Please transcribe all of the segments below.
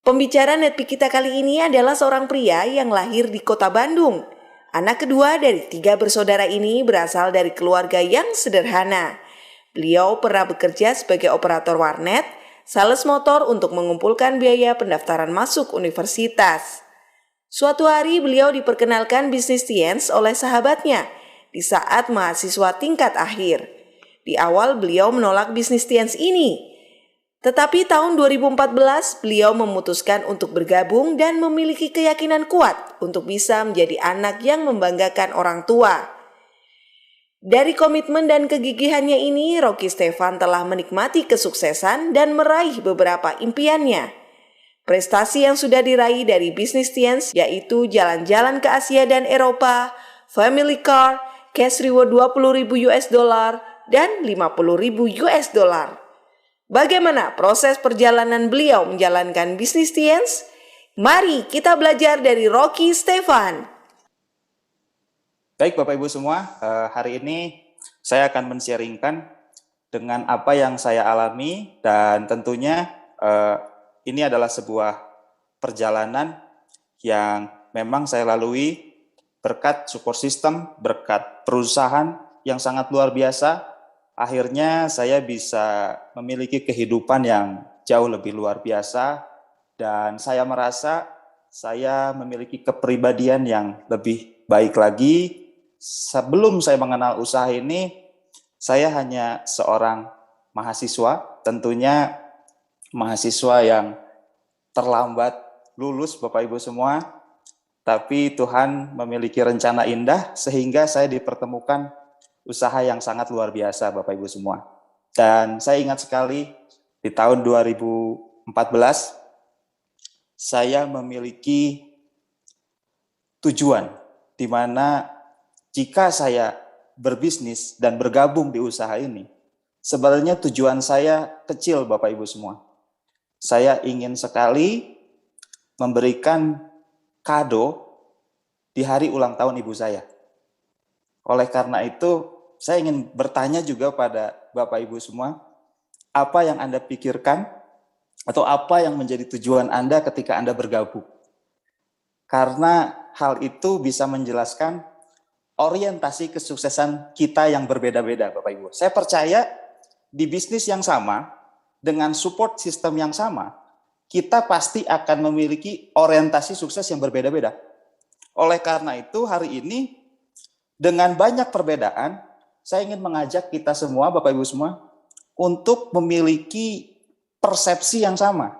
Pembicara Netpi kita kali ini adalah seorang pria yang lahir di kota Bandung. Anak kedua dari 3 bersaudara ini berasal dari keluarga yang sederhana. Beliau pernah bekerja sebagai operator warnet, sales motor untuk mengumpulkan biaya pendaftaran masuk universitas. Suatu hari beliau diperkenalkan bisnis Tiens oleh sahabatnya di saat mahasiswa tingkat akhir. Di awal beliau menolak bisnis Tiens ini. Tetapi tahun 2014 beliau memutuskan untuk bergabung dan memiliki keyakinan kuat untuk bisa menjadi anak yang membanggakan orang tua. Dari komitmen dan kegigihannya ini, Rocky Stefan telah menikmati kesuksesan dan meraih beberapa impiannya. Prestasi yang sudah diraih dari bisnis Tiens yaitu jalan-jalan ke Asia dan Eropa, family car, cash reward $20.000 dan $50.000. Bagaimana proses perjalanan beliau menjalankan bisnis Tiens? Mari kita belajar dari Rocky Stefan. Baik Bapak Ibu semua, hari ini saya akan men-sharingkan dengan apa yang saya alami dan tentunya ini adalah sebuah perjalanan yang memang saya lalui berkat support system, berkat perusahaan yang sangat luar biasa. Akhirnya saya bisa memiliki kehidupan yang jauh lebih luar biasa dan saya merasa saya memiliki kepribadian yang lebih baik lagi. Sebelum saya mengenal usaha ini, saya hanya seorang mahasiswa, tentunya mahasiswa yang terlambat lulus Bapak Ibu semua, tapi Tuhan memiliki rencana indah sehingga saya dipertemukan usaha yang sangat luar biasa Bapak Ibu semua. Dan saya ingat sekali di tahun 2014 saya memiliki tujuan di mana jika saya berbisnis dan bergabung di usaha ini, sebenarnya tujuan saya kecil Bapak Ibu semua. Saya ingin sekali memberikan kado di hari ulang tahun ibu saya. Oleh karena itu, saya ingin bertanya juga pada Bapak Ibu semua, apa yang Anda pikirkan atau apa yang menjadi tujuan Anda ketika Anda bergabung? Karena hal itu bisa menjelaskan orientasi kesuksesan kita yang berbeda-beda, Bapak Ibu. Saya percaya di bisnis yang sama, dengan support system yang sama, kita pasti akan memiliki orientasi sukses yang berbeda-beda. Oleh karena itu, hari ini dengan banyak perbedaan, saya ingin mengajak kita semua, Bapak Ibu semua, untuk memiliki persepsi yang sama.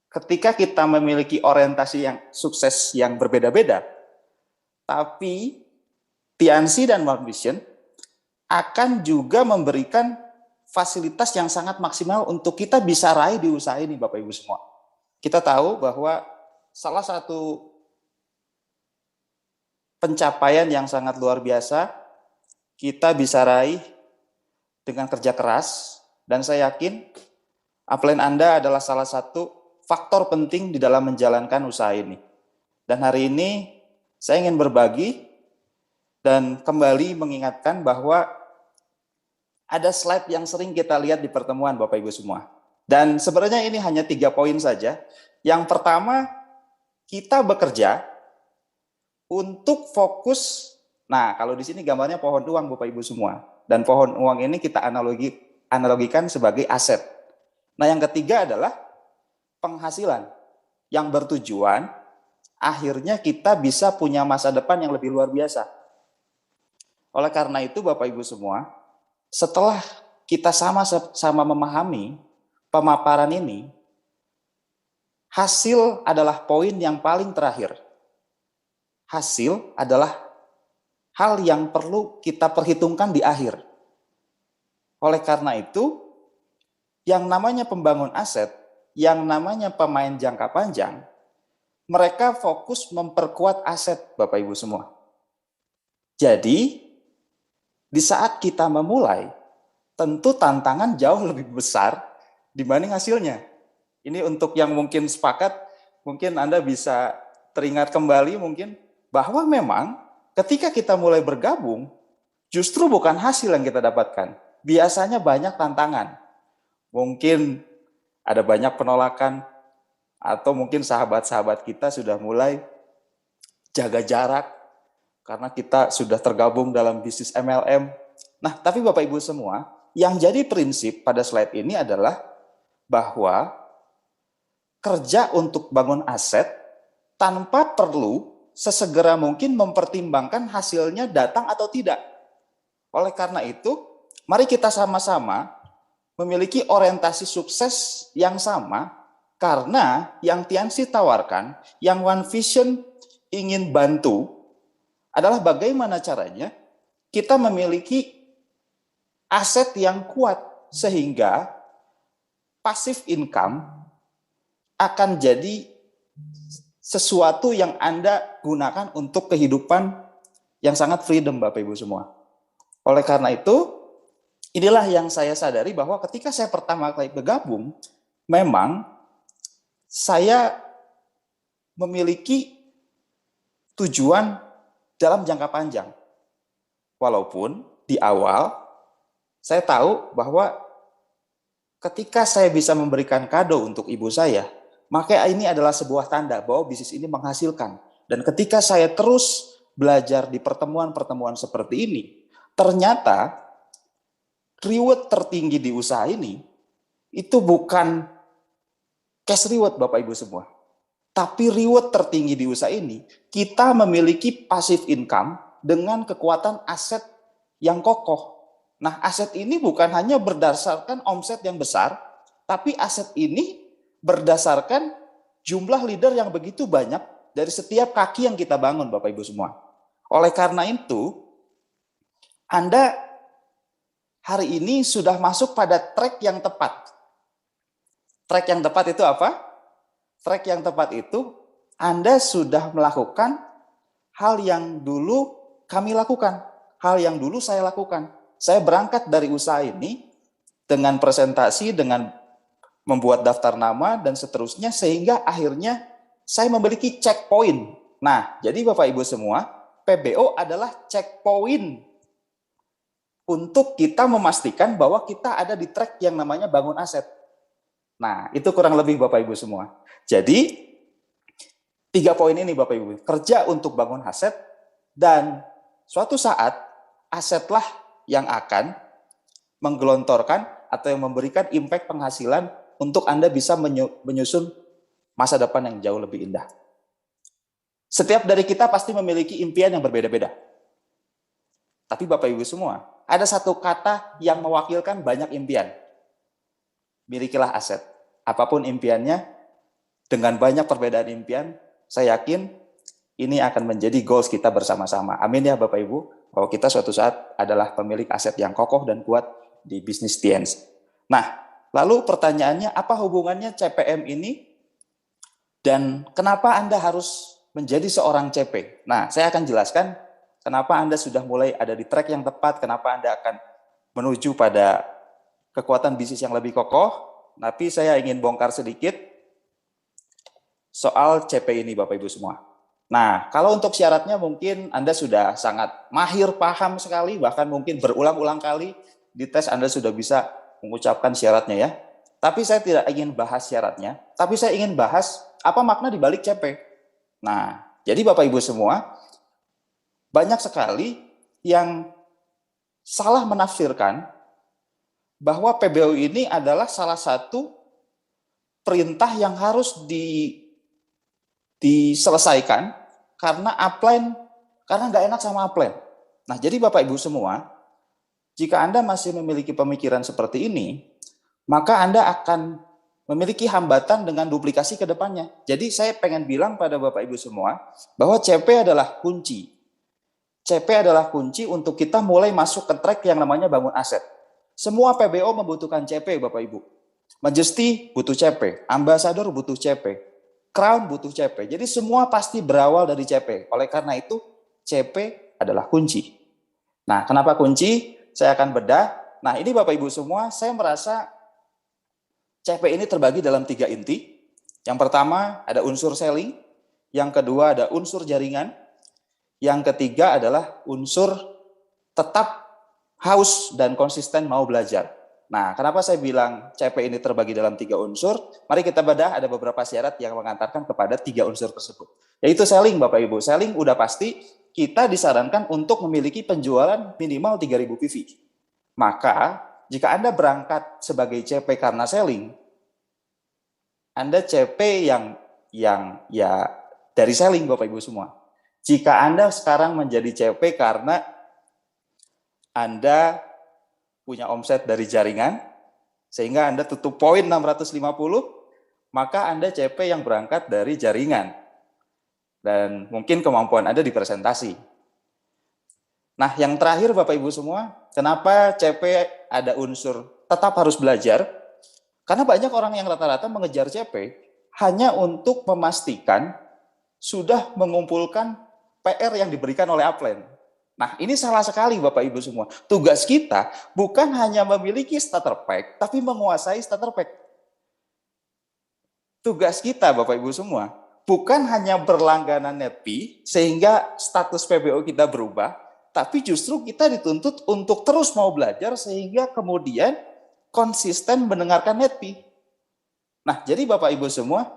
Ketika kita memiliki orientasi yang sukses yang berbeda-beda, tapi TNC dan One Vision akan juga memberikan fasilitas yang sangat maksimal untuk kita bisa raih di usaha ini, Bapak Ibu semua. Kita tahu bahwa salah satu pencapaian yang sangat luar biasa kita bisa raih dengan kerja keras, dan saya yakin upline Anda adalah salah satu faktor penting di dalam menjalankan usaha ini. Dan hari ini saya ingin berbagi dan kembali mengingatkan bahwa ada slide yang sering kita lihat di pertemuan Bapak Ibu semua. Dan sebenarnya ini hanya 3 poin saja. Yang pertama, kita bekerja untuk fokus. Nah, kalau di sini gambarnya pohon uang Bapak Ibu semua. Dan pohon uang ini kita analogikan sebagai aset. Nah, yang ketiga adalah penghasilan yang bertujuan akhirnya kita bisa punya masa depan yang lebih luar biasa. Oleh karena itu Bapak Ibu semua, setelah kita sama-sama memahami pemaparan ini, hasil adalah poin yang paling terakhir. Hasil adalah hal yang perlu kita perhitungkan di akhir. Oleh karena itu, yang namanya pembangun aset, yang namanya pemain jangka panjang, mereka fokus memperkuat aset, Bapak Ibu semua. Jadi, di saat kita memulai, tentu tantangan jauh lebih besar dibanding hasilnya. Ini untuk yang mungkin sepakat, mungkin Anda bisa teringat kembali mungkin bahwa memang ketika kita mulai bergabung, justru bukan hasil yang kita dapatkan. Biasanya banyak tantangan. Mungkin ada banyak penolakan, atau mungkin sahabat-sahabat kita sudah mulai jaga jarak karena kita sudah tergabung dalam bisnis MLM. Nah, tapi Bapak Ibu semua, yang jadi prinsip pada slide ini adalah bahwa kerja untuk bangun aset tanpa perlu sesegera mungkin mempertimbangkan hasilnya datang atau tidak. Oleh karena itu, mari kita sama-sama memiliki orientasi sukses yang sama, karena yang Tianxi tawarkan, yang One Vision ingin bantu adalah bagaimana caranya kita memiliki aset yang kuat sehingga passive income akan jadi sesuatu yang Anda gunakan untuk kehidupan yang sangat freedom, Bapak Ibu semua. Oleh karena itu, inilah yang saya sadari bahwa ketika saya pertama kali bergabung, memang saya memiliki tujuan dalam jangka panjang. Walaupun di awal saya tahu bahwa ketika saya bisa memberikan kado untuk ibu saya, maka ini adalah sebuah tanda bahwa bisnis ini menghasilkan. Dan ketika saya terus belajar di pertemuan-pertemuan seperti ini, ternyata reward tertinggi di usaha ini itu bukan cash reward Bapak Ibu semua. Tapi reward tertinggi di usaha ini, kita memiliki passive income dengan kekuatan aset yang kokoh. Nah, aset ini bukan hanya berdasarkan omset yang besar, tapi aset ini berdasarkan jumlah leader yang begitu banyak dari setiap kaki yang kita bangun, Bapak Ibu semua. Oleh karena itu, Anda hari ini sudah masuk pada track yang tepat. Track yang tepat itu apa? Track yang tepat itu Anda sudah melakukan hal yang dulu kami lakukan, hal yang dulu saya lakukan. Saya berangkat dari usaha ini dengan presentasi, dengan membuat daftar nama dan seterusnya, sehingga akhirnya saya memiliki checkpoint. Nah, jadi Bapak Ibu semua, PBO adalah checkpoint untuk kita memastikan bahwa kita ada di track yang namanya bangun aset. Nah, itu kurang lebih Bapak Ibu semua. Jadi, 3 poin ini Bapak Ibu, kerja untuk bangun aset, dan suatu saat asetlah yang akan menggelontorkan atau yang memberikan impact penghasilan untuk Anda bisa menyusun masa depan yang jauh lebih indah. Setiap dari kita pasti memiliki impian yang berbeda-beda. Tapi Bapak Ibu semua, ada satu kata yang mewakilkan banyak impian. Milikilah aset. Apapun impiannya, dengan banyak perbedaan impian, saya yakin ini akan menjadi goals kita bersama-sama. Amin ya Bapak Ibu, bahwa kita suatu saat adalah pemilik aset yang kokoh dan kuat di bisnis Tianxi. Nah, lalu pertanyaannya, apa hubungannya CPM ini dan kenapa Anda harus menjadi seorang CP? Nah, saya akan jelaskan kenapa Anda sudah mulai ada di track yang tepat, kenapa Anda akan menuju pada kekuatan bisnis yang lebih kokoh. Tapi saya ingin bongkar sedikit soal CP ini Bapak Ibu semua. Nah, kalau untuk syaratnya mungkin Anda sudah sangat mahir, paham sekali, bahkan mungkin berulang-ulang kali di tes Anda sudah bisa mengucapkan syaratnya ya. Tapi saya tidak ingin bahas syaratnya, tapi saya ingin bahas apa makna di balik CP. Nah, jadi Bapak Ibu semua, banyak sekali yang salah menafsirkan bahwa PBO ini adalah salah satu perintah yang harus diselesaikan karena upline, karena nggak enak sama upline. Nah, jadi Bapak Ibu semua, jika Anda masih memiliki pemikiran seperti ini, maka Anda akan memiliki hambatan dengan duplikasi ke depannya. Jadi saya pengen bilang pada Bapak Ibu semua, bahwa CP adalah kunci. CP adalah kunci untuk kita mulai masuk ke track yang namanya bangun aset. Semua PBO membutuhkan CP Bapak Ibu. Majesty butuh CP, Ambassador butuh CP, Crown butuh CP. Jadi semua pasti berawal dari CP. Oleh karena itu, CP adalah kunci. Nah, kenapa kunci? Saya akan bedah. Nah, ini Bapak Ibu semua, saya merasa CP ini terbagi dalam 3 inti. Yang pertama ada unsur selling, yang kedua ada unsur jaringan, yang ketiga adalah unsur tetap haus dan konsisten mau belajar. Nah, kenapa saya bilang CP ini terbagi dalam 3 unsur? Mari kita bedah, ada beberapa syarat yang mengantarkan kepada 3 unsur tersebut. Yaitu selling, Bapak Ibu. Selling udah pasti kita disarankan untuk memiliki penjualan minimal 3.000 PV. Maka, jika Anda berangkat sebagai CP karena selling, Anda CP yang ya dari selling, Bapak Ibu semua. Jika Anda sekarang menjadi CP karena Anda punya omset dari jaringan, sehingga Anda tutup poin 650, maka Anda CP yang berangkat dari jaringan. Dan mungkin kemampuan Anda di presentasi. Nah, yang terakhir Bapak Ibu semua, kenapa CP ada unsur tetap harus belajar? Karena banyak orang yang rata-rata mengejar CP hanya untuk memastikan sudah mengumpulkan PR yang diberikan oleh upline. Nah, ini salah sekali Bapak Ibu semua. Tugas kita bukan hanya memiliki starter pack, tapi menguasai starter pack. Tugas kita Bapak Ibu semua bukan hanya berlangganan Netpi sehingga status PBO kita berubah, tapi justru kita dituntut untuk terus mau belajar sehingga kemudian konsisten mendengarkan Netpi. Nah, jadi Bapak Ibu semua,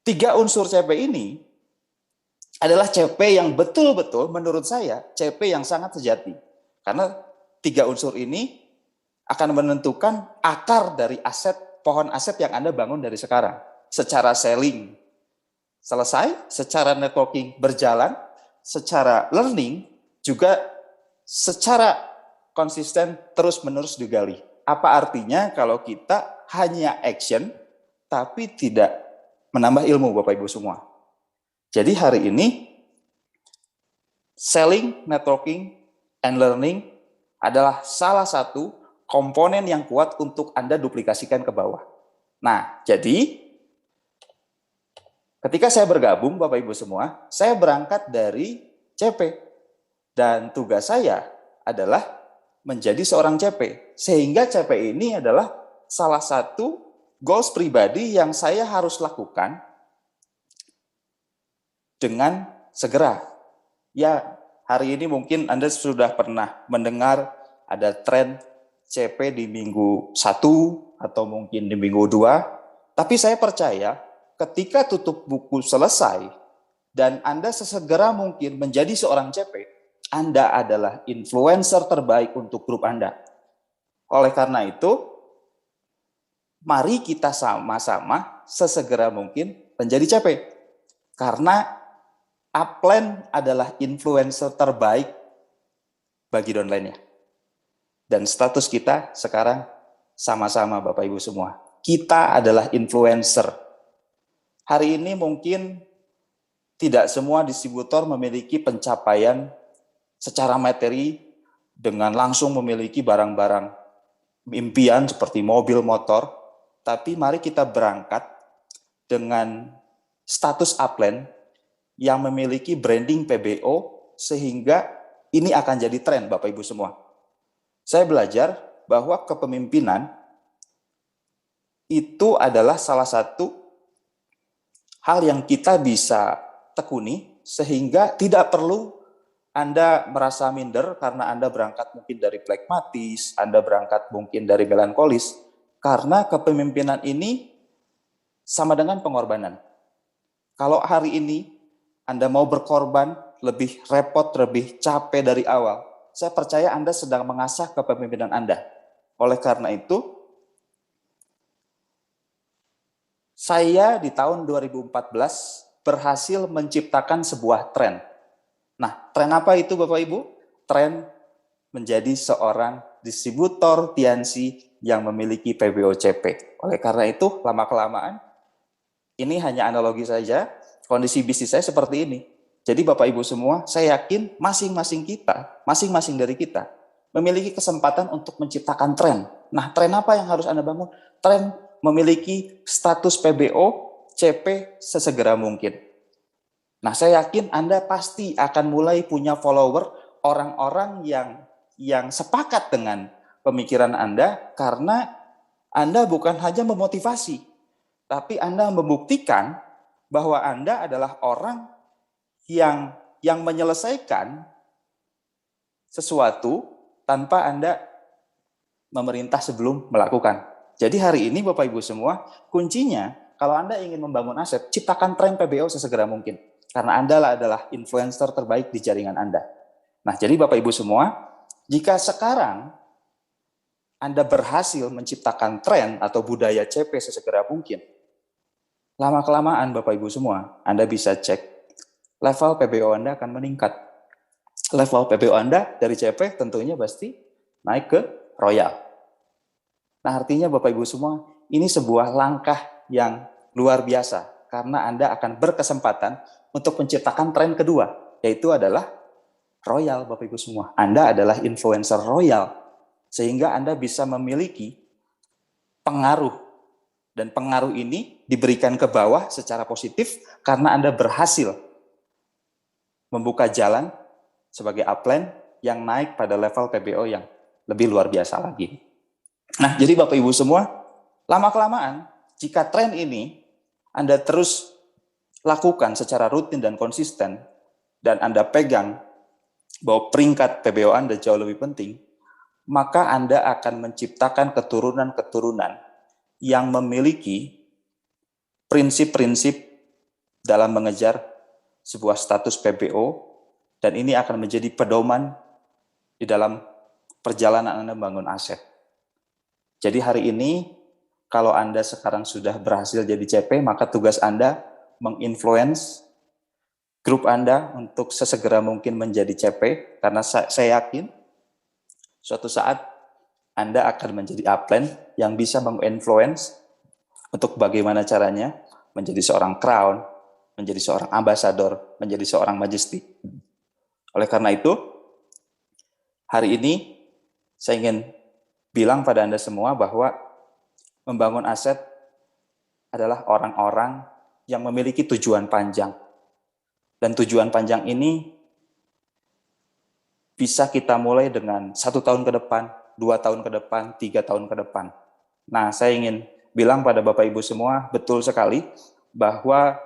3 unsur CP ini adalah CP yang betul-betul menurut saya CP yang sangat sejati. Karena 3 unsur ini akan menentukan akar dari aset, pohon aset yang Anda bangun dari sekarang. Secara selling selesai, secara networking berjalan, secara learning juga secara konsisten terus-menerus digali. Apa artinya kalau kita hanya action tapi tidak menambah ilmu Bapak Ibu semua? Jadi hari ini selling, networking, and learning adalah salah satu komponen yang kuat untuk Anda duplikasikan ke bawah. Nah, jadi ketika saya bergabung Bapak Ibu semua, saya berangkat dari CP. Dan tugas saya adalah menjadi seorang CP. Sehingga CP ini adalah salah satu goals pribadi yang saya harus lakukan dengan segera. Ya, hari ini mungkin Anda sudah pernah mendengar ada tren CP di minggu 1 atau mungkin di minggu 2. Tapi saya percaya ketika tutup buku selesai dan Anda sesegera mungkin menjadi seorang CP, Anda adalah influencer terbaik untuk grup Anda. Oleh karena itu, mari kita sama-sama sesegera mungkin menjadi CP. Karena upline adalah influencer terbaik bagi downline-nya. Dan status kita sekarang sama-sama Bapak Ibu semua. Kita adalah influencer. Hari ini mungkin tidak semua distributor memiliki pencapaian secara materi dengan langsung memiliki barang-barang impian seperti mobil, motor. Tapi mari kita berangkat dengan status upline yang memiliki branding PBO sehingga ini akan jadi tren Bapak Ibu semua. Saya belajar bahwa kepemimpinan itu adalah salah satu hal yang kita bisa tekuni sehingga tidak perlu Anda merasa minder karena Anda berangkat mungkin dari plekmatis, Anda berangkat mungkin dari melankolis, karena kepemimpinan ini sama dengan pengorbanan. Kalau hari ini Anda mau berkorban, lebih repot, lebih capek dari awal, saya percaya Anda sedang mengasah kepemimpinan Anda. Oleh karena itu, saya di tahun 2014 berhasil menciptakan sebuah tren. Nah, tren apa itu Bapak Ibu? Tren menjadi seorang distributor TNC yang memiliki PBOCP. Oleh karena itu, lama-kelamaan, ini hanya analogi saja, kondisi bisnis saya seperti ini. Jadi Bapak Ibu semua, saya yakin masing-masing kita, masing-masing dari kita, memiliki kesempatan untuk menciptakan tren. Nah, tren apa yang harus Anda bangun? Tren memiliki status PBO, CP sesegera mungkin. Nah, saya yakin Anda pasti akan mulai punya follower orang-orang yang sepakat dengan pemikiran Anda karena Anda bukan hanya memotivasi, tapi Anda membuktikan bahwa Anda adalah orang yang menyelesaikan sesuatu tanpa Anda memerintah sebelum melakukan. Jadi hari ini Bapak Ibu semua, kuncinya kalau Anda ingin membangun aset, ciptakan tren PBO sesegera mungkin. Karena Anda adalah influencer terbaik di jaringan Anda. Nah, jadi Bapak Ibu semua, jika sekarang Anda berhasil menciptakan tren atau budaya CP sesegera mungkin, lama-kelamaan Bapak Ibu semua, Anda bisa cek level PBO Anda akan meningkat. Level PBO Anda dari CP tentunya pasti naik ke royal. Nah, artinya Bapak Ibu semua, ini sebuah langkah yang luar biasa karena Anda akan berkesempatan untuk menciptakan tren kedua, yaitu adalah royal Bapak Ibu semua. Anda adalah influencer royal, sehingga Anda bisa memiliki pengaruh, dan pengaruh ini diberikan ke bawah secara positif karena Anda berhasil membuka jalan sebagai upline yang naik pada level PBO yang lebih luar biasa lagi. Nah, jadi Bapak Ibu semua, lama-kelamaan jika tren ini Anda terus lakukan secara rutin dan konsisten, dan Anda pegang bahwa peringkat PBO Anda jauh lebih penting, maka Anda akan menciptakan keturunan-keturunan yang memiliki prinsip-prinsip dalam mengejar sebuah status PBO, dan ini akan menjadi pedoman di dalam perjalanan Anda membangun aset. Jadi hari ini, kalau Anda sekarang sudah berhasil jadi CP, maka tugas Anda menginfluence grup Anda untuk sesegera mungkin menjadi CP, karena saya yakin suatu saat Anda akan menjadi upline yang bisa menginfluence untuk bagaimana caranya menjadi seorang crown, menjadi seorang ambassador, menjadi seorang majesty. Oleh karena itu, hari ini saya ingin bilang pada Anda semua bahwa membangun aset adalah orang-orang yang memiliki tujuan panjang. Dan tujuan panjang ini bisa kita mulai dengan 1 tahun ke depan, 2 tahun ke depan, 3 tahun ke depan. Nah, saya ingin bilang pada Bapak Ibu semua, betul sekali bahwa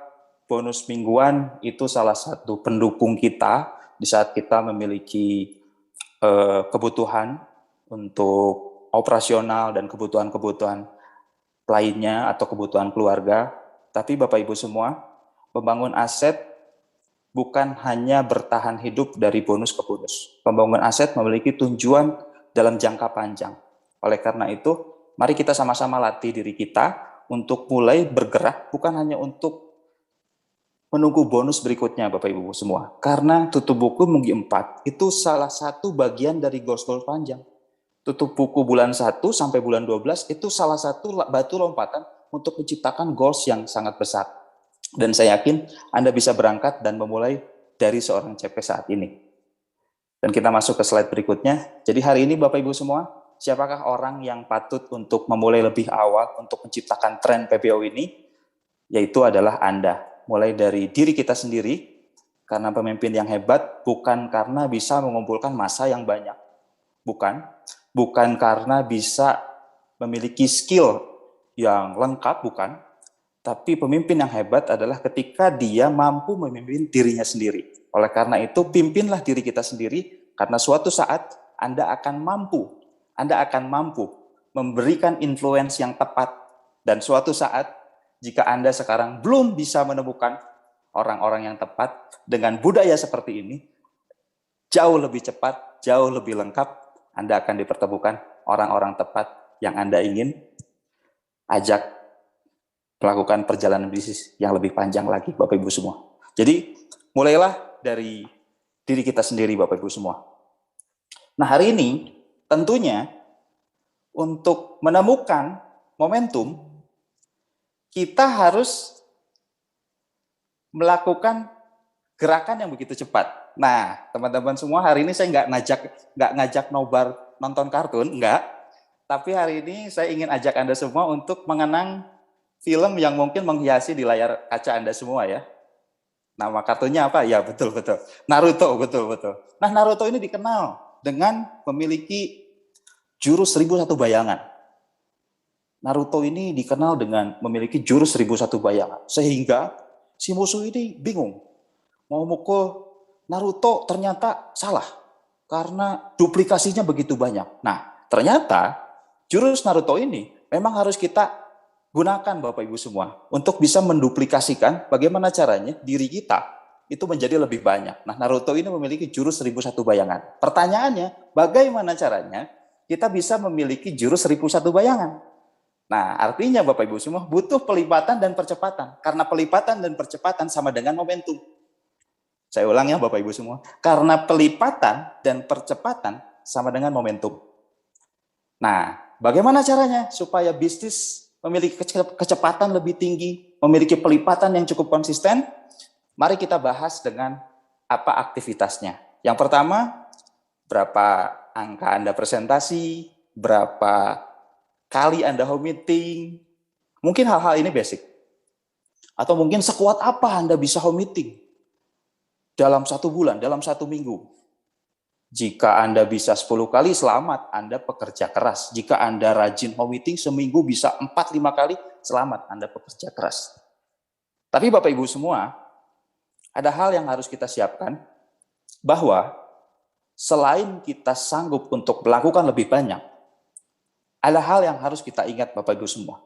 bonus mingguan itu salah satu pendukung kita di saat kita memiliki kebutuhan untuk operasional dan kebutuhan-kebutuhan lainnya atau kebutuhan keluarga. Tapi Bapak Ibu semua, membangun aset bukan hanya bertahan hidup dari bonus ke bonus. Membangun aset memiliki tujuan dalam jangka panjang. Oleh karena itu, mari kita sama-sama latih diri kita untuk mulai bergerak, bukan hanya untuk menunggu bonus berikutnya Bapak Ibu semua. Karena tutup buku minggu 4 itu salah satu bagian dari goals-goals panjang. Tutup buku bulan 1 sampai bulan 12 itu salah satu batu lompatan untuk menciptakan goals yang sangat besar. Dan saya yakin Anda bisa berangkat dan memulai dari seorang CP saat ini. Dan kita masuk ke slide berikutnya. Jadi hari ini Bapak Ibu semua, siapakah orang yang patut untuk memulai lebih awal untuk menciptakan tren PBO ini? Yaitu adalah Anda. Mulai dari diri kita sendiri, karena pemimpin yang hebat bukan karena bisa mengumpulkan massa yang banyak. Bukan karena bisa memiliki skill yang lengkap, bukan. Tapi pemimpin yang hebat adalah ketika dia mampu memimpin dirinya sendiri. Oleh karena itu, pimpinlah diri kita sendiri, karena suatu saat Anda akan mampu memberikan influence yang tepat. Dan suatu saat, jika Anda sekarang belum bisa menemukan orang-orang yang tepat dengan budaya seperti ini, jauh lebih cepat, jauh lebih lengkap, Anda akan dipertemukan orang-orang tepat yang Anda ingin ajak melakukan perjalanan bisnis yang lebih panjang lagi, Bapak Ibu semua. Jadi, mulailah dari diri kita sendiri, Bapak Ibu semua. Nah, hari ini tentunya untuk menemukan momentum, kita harus melakukan gerakan yang begitu cepat. Nah, teman-teman semua, hari ini saya nggak ngajak nobar nonton kartun, enggak. Tapi hari ini saya ingin ajak Anda semua untuk mengenang film yang mungkin menghiasi di layar kaca Anda semua ya. Nama kartunya apa? Ya, betul. Naruto, betul. Nah, Naruto ini dikenal dengan memiliki jurus 1001 bayangan. Naruto ini dikenal dengan memiliki jurus 1001 bayangan. Sehingga si musuh ini bingung. Mau mukul Naruto ternyata salah. Karena duplikasinya begitu banyak. Nah, ternyata jurus Naruto ini memang harus kita gunakan Bapak Ibu semua untuk bisa menduplikasikan bagaimana caranya diri kita itu menjadi lebih banyak. Nah, Naruto ini memiliki jurus 1001 bayangan. Pertanyaannya, bagaimana caranya kita bisa memiliki jurus 1001 bayangan? Nah, artinya Bapak Ibu semua butuh pelipatan dan percepatan. Karena pelipatan dan percepatan sama dengan momentum. Saya ulang ya Bapak Ibu semua. Karena pelipatan dan percepatan sama dengan momentum. Nah, bagaimana caranya supaya bisnis memiliki kecepatan lebih tinggi, memiliki pelipatan yang cukup konsisten? Mari kita bahas dengan apa aktivitasnya. Yang pertama, berapa angka Anda presentasi, berapa kali Anda home meeting. Mungkin hal-hal ini basic. Atau mungkin sekuat apa Anda bisa home meeting dalam 1 bulan, dalam 1 minggu. Jika Anda bisa 10 kali, selamat, Anda pekerja keras. Jika Anda rajin home meeting, seminggu bisa 4-5 kali, selamat, Anda pekerja keras. Tapi Bapak Ibu semua, ada hal yang harus kita siapkan, bahwa selain kita sanggup untuk melakukan lebih banyak, ada hal yang harus kita ingat Bapak Ibu semua.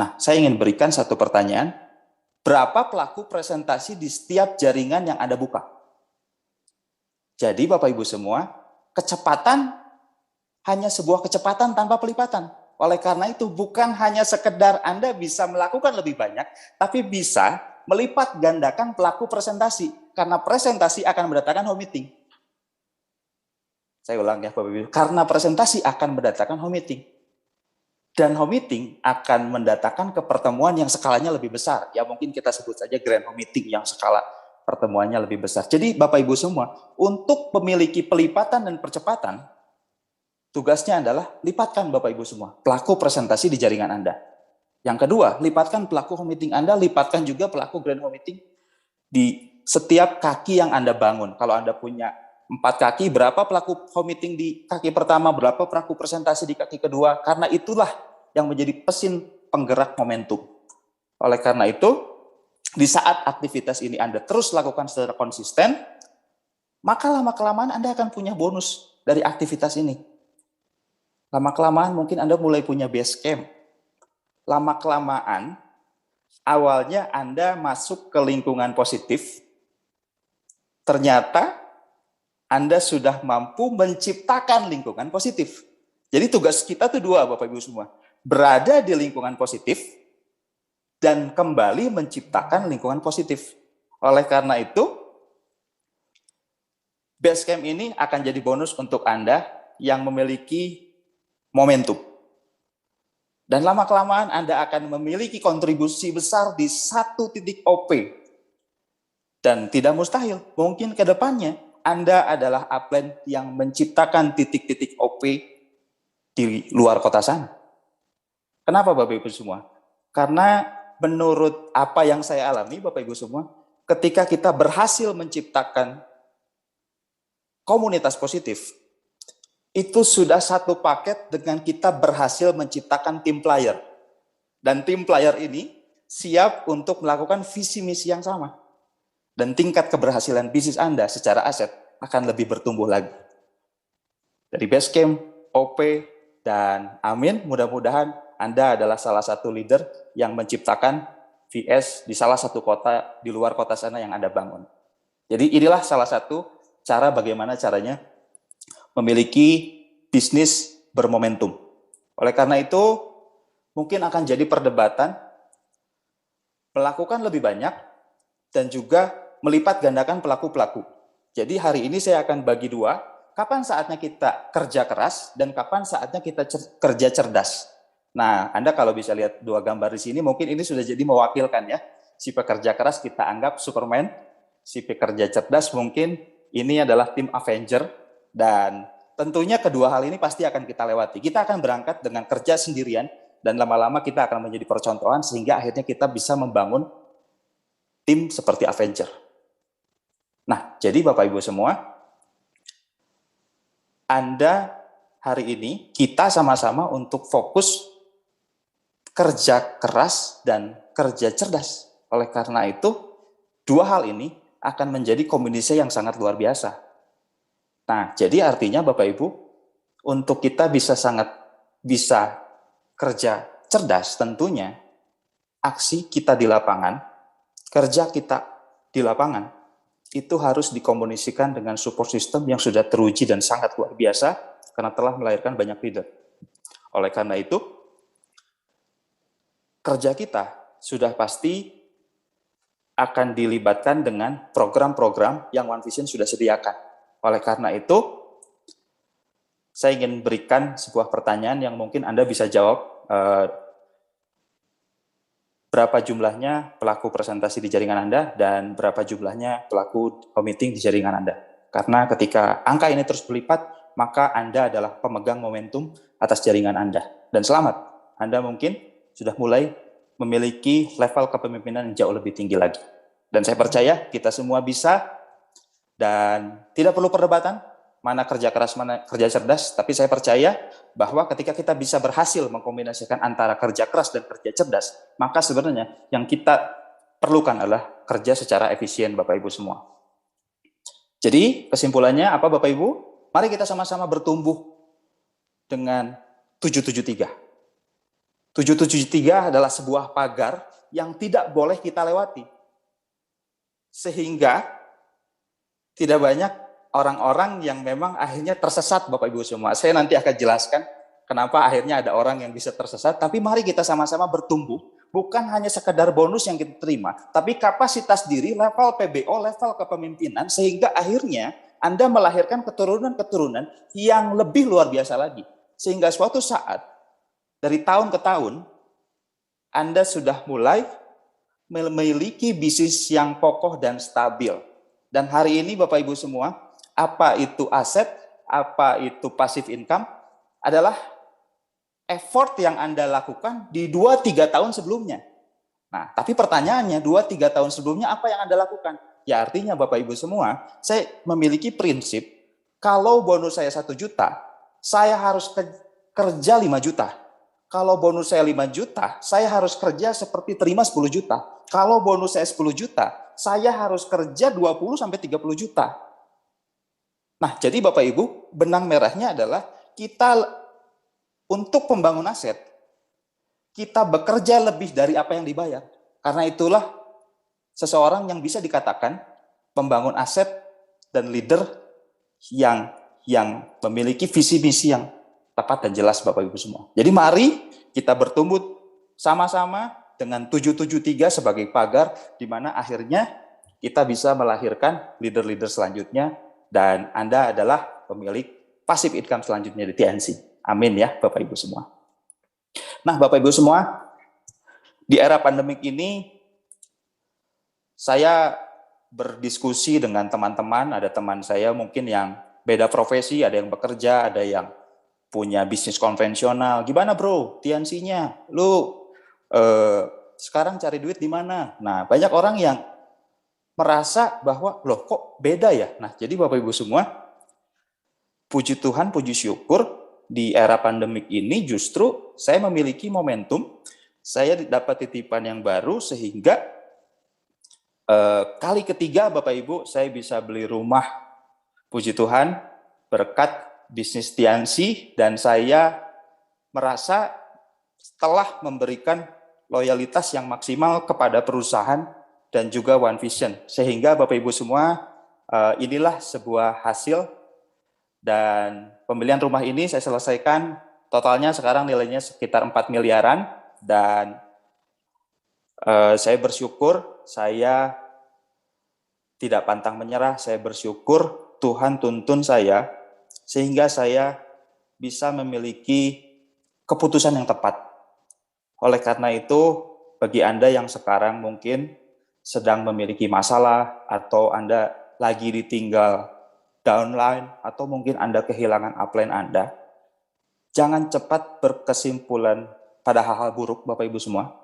Nah, saya ingin berikan satu pertanyaan, berapa pelaku presentasi di setiap jaringan yang Anda buka? Jadi Bapak Ibu semua, kecepatan hanya sebuah kecepatan tanpa pelipatan. Oleh karena itu bukan hanya sekedar Anda bisa melakukan lebih banyak, tapi bisa melipat gandakan pelaku presentasi. Karena presentasi akan mendatangkan home meeting. Saya ulang ya Bapak Ibu, karena presentasi akan mendatangkan home meeting. Dan home meeting akan mendatangkan kepertemuan yang skalanya lebih besar. Ya mungkin kita sebut saja grand home meeting yang skala pertemuannya lebih besar. Jadi Bapak Ibu semua, untuk memiliki pelipatan dan percepatan, tugasnya adalah lipatkan Bapak Ibu semua pelaku presentasi di jaringan Anda. Yang kedua, lipatkan pelaku home meeting Anda, lipatkan juga pelaku grand home meeting di setiap kaki yang Anda bangun. Kalau Anda punya 4 kaki, berapa pelaku home meeting di kaki pertama, berapa pelaku presentasi di kaki kedua, karena itulah yang menjadi mesin penggerak momentum. Oleh karena itu, di saat aktivitas ini Anda terus lakukan secara konsisten, maka lama-kelamaan Anda akan punya bonus dari aktivitas ini. Lama-kelamaan mungkin Anda mulai punya base camp. Lama-kelamaan, awalnya Anda masuk ke lingkungan positif, ternyata Anda sudah mampu menciptakan lingkungan positif. Jadi tugas kita tuh 2 Bapak Ibu semua. Berada di lingkungan positif, dan kembali menciptakan lingkungan positif. Oleh karena itu, Basecamp ini akan jadi bonus untuk Anda yang memiliki momentum. Dan lama-kelamaan Anda akan memiliki kontribusi besar di 1 titik OP. Dan tidak mustahil, mungkin ke depannya Anda adalah upline yang menciptakan titik-titik OP di luar kota sana. Kenapa Bapak Ibu semua? Karena menurut apa yang saya alami Bapak Ibu semua, ketika kita berhasil menciptakan komunitas positif, itu sudah satu paket dengan kita berhasil menciptakan tim player. Dan tim player ini siap untuk melakukan visi misi yang sama. Dan tingkat keberhasilan bisnis Anda secara aset akan lebih bertumbuh lagi. Dari Basecamp, OP, dan Amin, mudah-mudahan Anda adalah salah satu leader yang menciptakan VS di salah satu kota di luar kota sana yang Anda bangun. Jadi inilah salah satu cara bagaimana caranya memiliki bisnis bermomentum. Oleh karena itu, mungkin akan jadi perdebatan melakukan lebih banyak dan juga melipat gandakan pelaku-pelaku. Jadi hari ini saya akan bagi 2, kapan saatnya kita kerja keras dan kapan saatnya kita kerja cerdas. Nah, Anda kalau bisa lihat 2 gambar di sini, mungkin ini sudah jadi mewakilkan ya. Si pekerja keras kita anggap Superman, si pekerja cerdas mungkin ini adalah tim Avenger, dan tentunya kedua hal ini pasti akan kita lewati. Kita akan berangkat dengan kerja sendirian, dan lama-lama kita akan menjadi percontohan sehingga akhirnya kita bisa membangun tim seperti Avenger. Nah, jadi Bapak Ibu semua, Anda hari ini kita sama-sama untuk fokus kerja keras dan kerja cerdas. Oleh karena itu, 2 hal ini akan menjadi kombinasi yang sangat luar biasa. Nah, jadi artinya Bapak Ibu, untuk kita bisa kerja cerdas, tentunya aksi kita di lapangan, kerja kita di lapangan, itu harus dikomunikasikan dengan support system yang sudah teruji dan sangat luar biasa karena telah melahirkan banyak leader. Oleh karena itu, kerja kita sudah pasti akan dilibatkan dengan program-program yang One Vision sudah sediakan. Oleh karena itu, saya ingin berikan sebuah pertanyaan yang mungkin Anda bisa jawab. Berapa jumlahnya pelaku presentasi di jaringan Anda dan berapa jumlahnya pelaku meeting di jaringan Anda. Karena ketika angka ini terus berlipat, maka Anda adalah pemegang momentum atas jaringan Anda. Dan selamat, Anda mungkin sudah mulai memiliki level kepemimpinan yang jauh lebih tinggi lagi. Dan saya percaya kita semua bisa, dan tidak perlu perdebatan, mana kerja keras, mana kerja cerdas, tapi saya percaya bahwa ketika kita bisa berhasil mengkombinasikan antara kerja keras dan kerja cerdas, maka sebenarnya yang kita perlukan adalah kerja secara efisien, Bapak Ibu semua. Jadi kesimpulannya apa Bapak Ibu? Mari kita sama-sama bertumbuh dengan 773. 773 adalah sebuah pagar yang tidak boleh kita lewati. Sehingga tidak banyak orang-orang yang memang akhirnya tersesat, Bapak Ibu semua. Saya nanti akan jelaskan kenapa akhirnya ada orang yang bisa tersesat, tapi mari kita sama-sama bertumbuh, bukan hanya sekedar bonus yang kita terima, tapi kapasitas diri, level PBO, level kepemimpinan, sehingga akhirnya Anda melahirkan keturunan-keturunan yang lebih luar biasa lagi. Sehingga suatu saat, dari tahun ke tahun, Anda sudah mulai memiliki bisnis yang kokoh dan stabil. Dan hari ini Bapak Ibu semua, apa itu aset, apa itu passive income, adalah effort yang Anda lakukan di 2-3 tahun sebelumnya. Nah, tapi pertanyaannya, 2-3 tahun sebelumnya apa yang Anda lakukan? Ya artinya Bapak Ibu semua, saya memiliki prinsip, kalau bonus saya 1 juta, saya harus kerja 5 juta. Kalau bonus saya 5 juta, saya harus kerja seperti terima 10 juta. Kalau bonus saya 10 juta, saya harus kerja 20-30 juta. Nah, jadi Bapak Ibu, benang merahnya adalah kita untuk pembangun aset, kita bekerja lebih dari apa yang dibayar. Karena itulah seseorang yang bisa dikatakan pembangun aset dan leader yang memiliki visi misi yang tepat dan jelas Bapak Ibu semua. Jadi mari kita bertumbuh sama-sama dengan 773 sebagai pagar di mana akhirnya kita bisa melahirkan leader-leader selanjutnya dan Anda adalah pemilik passive income selanjutnya di TNC. Amin ya Bapak Ibu semua. Nah Bapak Ibu semua, di era pandemik ini saya berdiskusi dengan teman-teman, ada teman saya mungkin yang beda profesi, ada yang bekerja, ada yang punya bisnis konvensional. Gimana bro, TNC-nya? Lu sekarang cari duit di mana? Nah, banyak orang yang merasa bahwa, loh kok beda ya? Nah, jadi Bapak Ibu semua, puji Tuhan, puji syukur, di era pandemik ini justru saya memiliki momentum, saya dapat titipan yang baru sehingga kali ketiga Bapak Ibu, saya bisa beli rumah, puji Tuhan, berkat bisnis TNC, dan saya merasa telah memberikan loyalitas yang maksimal kepada perusahaan dan juga One Vision. Sehingga Bapak Ibu semua, inilah sebuah hasil, dan pembelian rumah ini saya selesaikan, totalnya sekarang nilainya sekitar 4 miliaran, dan saya bersyukur, saya tidak pantang menyerah, saya bersyukur Tuhan tuntun saya, sehingga saya bisa memiliki keputusan yang tepat. Oleh karena itu, bagi Anda yang sekarang mungkin sedang memiliki masalah, atau Anda lagi ditinggal downline, atau mungkin Anda kehilangan upline Anda, jangan cepat berkesimpulan pada hal-hal buruk Bapak Ibu semua.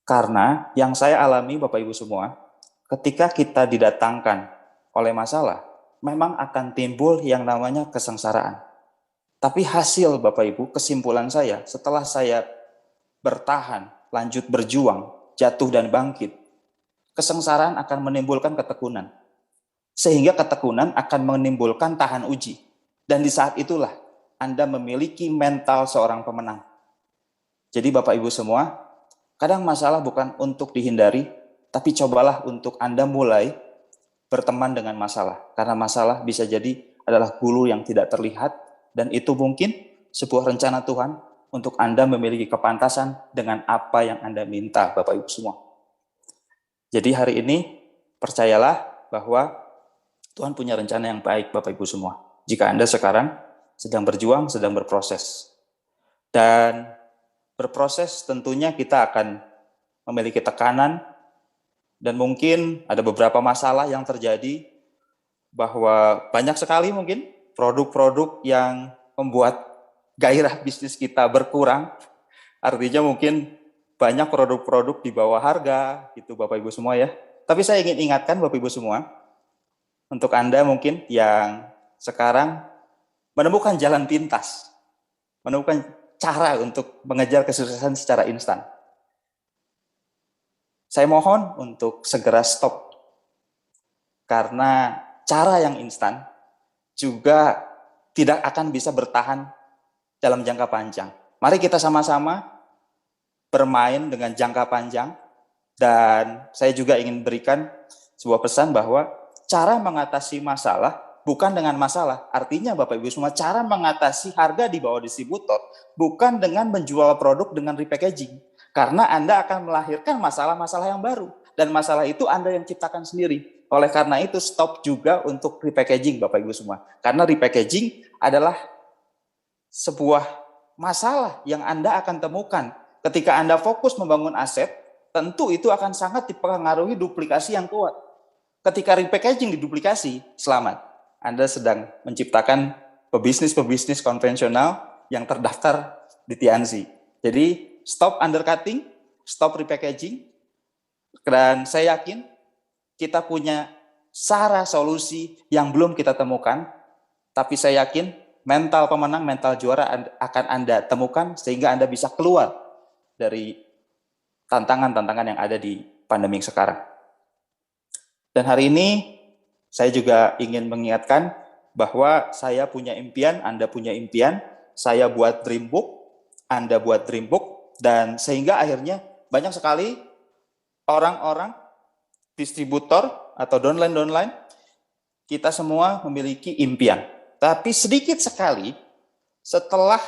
Karena yang saya alami Bapak Ibu semua, ketika kita didatangkan oleh masalah, memang akan timbul yang namanya kesengsaraan. Tapi hasil Bapak Ibu, kesimpulan saya, setelah saya bertahan, lanjut berjuang, jatuh dan bangkit, kesengsaraan akan menimbulkan ketekunan. Sehingga ketekunan akan menimbulkan tahan uji. Dan di saat itulah Anda memiliki mental seorang pemenang. Jadi Bapak Ibu semua, kadang masalah bukan untuk dihindari, tapi cobalah untuk Anda mulai berteman dengan masalah. Karena masalah bisa jadi adalah guru yang tidak terlihat, dan itu mungkin sebuah rencana Tuhan untuk Anda memiliki kepantasan dengan apa yang Anda minta, Bapak Ibu semua. Jadi hari ini, percayalah bahwa Tuhan punya rencana yang baik, Bapak Ibu semua. Jika Anda sekarang sedang berjuang, sedang berproses. Dan berproses tentunya kita akan memiliki tekanan, dan mungkin ada beberapa masalah yang terjadi, bahwa banyak sekali mungkin produk-produk yang membuat gairah bisnis kita berkurang. Artinya mungkin banyak produk-produk di bawah harga, gitu Bapak Ibu semua ya. Tapi saya ingin ingatkan Bapak Ibu semua, untuk Anda mungkin yang sekarang menemukan jalan pintas, menemukan cara untuk mengejar kesuksesan secara instan. Saya mohon untuk segera stop, karena cara yang instan juga tidak akan bisa bertahan dalam jangka panjang. Mari kita sama-sama bermain dengan jangka panjang, dan saya juga ingin berikan sebuah pesan bahwa cara mengatasi masalah bukan dengan masalah. Artinya Bapak Ibu semua, cara mengatasi harga di bawah distributor bukan dengan menjual produk dengan repackaging. Karena Anda akan melahirkan masalah-masalah yang baru. Dan masalah itu Anda yang ciptakan sendiri. Oleh karena itu, stop juga untuk repackaging Bapak Ibu semua. Karena repackaging adalah sebuah masalah yang Anda akan temukan. Ketika Anda fokus membangun aset, tentu itu akan sangat dipengaruhi duplikasi yang kuat. Ketika repackaging diduplikasi, selamat. Anda sedang menciptakan pebisnis-pebisnis konvensional yang terdaftar di TNC. Jadi, stop undercutting, stop repackaging, dan saya yakin kita punya cara solusi yang belum kita temukan, tapi saya yakin mental pemenang, mental juara akan Anda temukan sehingga Anda bisa keluar dari tantangan-tantangan yang ada di pandemi sekarang. Dan hari ini saya juga ingin mengingatkan bahwa saya punya impian, Anda punya impian, saya buat dream book, Anda buat dream book, dan sehingga akhirnya banyak sekali orang-orang, distributor atau downline, kita semua memiliki impian. Tapi sedikit sekali setelah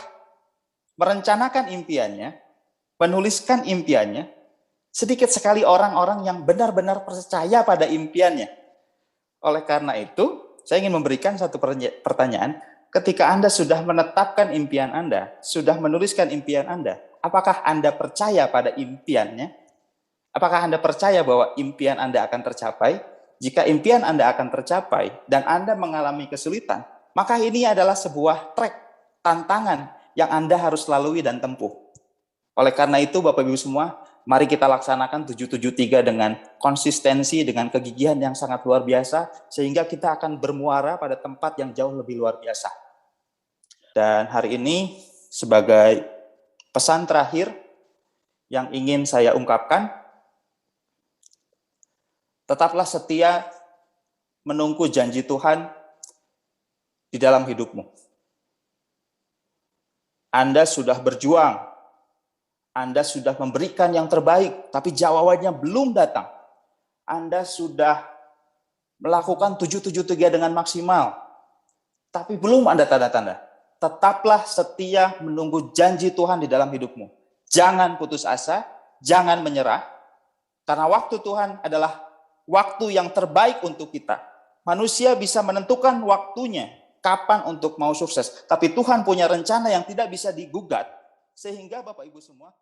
merencanakan impiannya, menuliskan impiannya, sedikit sekali orang-orang yang benar-benar percaya pada impiannya. Oleh karena itu, saya ingin memberikan satu pertanyaan. Ketika Anda sudah menetapkan impian Anda, sudah menuliskan impian Anda, apakah Anda percaya pada impiannya? Apakah Anda percaya bahwa impian Anda akan tercapai? Jika impian Anda akan tercapai dan Anda mengalami kesulitan, maka ini adalah sebuah trek, tantangan yang Anda harus lalui dan tempuh. Oleh karena itu, Bapak Ibu semua, mari kita laksanakan 773 dengan konsistensi, dengan kegigihan yang sangat luar biasa, sehingga kita akan bermuara pada tempat yang jauh lebih luar biasa. Dan hari ini, sebagai pesan terakhir yang ingin saya ungkapkan, tetaplah setia menunggu janji Tuhan di dalam hidupmu. Anda sudah berjuang, Anda sudah memberikan yang terbaik, tapi jawabannya belum datang. Anda sudah melakukan 773 dengan maksimal, tapi belum ada tanda-tanda. Tetaplah setia menunggu janji Tuhan di dalam hidupmu. Jangan putus asa, jangan menyerah, karena waktu Tuhan adalah waktu yang terbaik untuk kita. Manusia bisa menentukan waktunya, kapan untuk mau sukses, tapi Tuhan punya rencana yang tidak bisa digugat. Sehingga Bapak Ibu semua,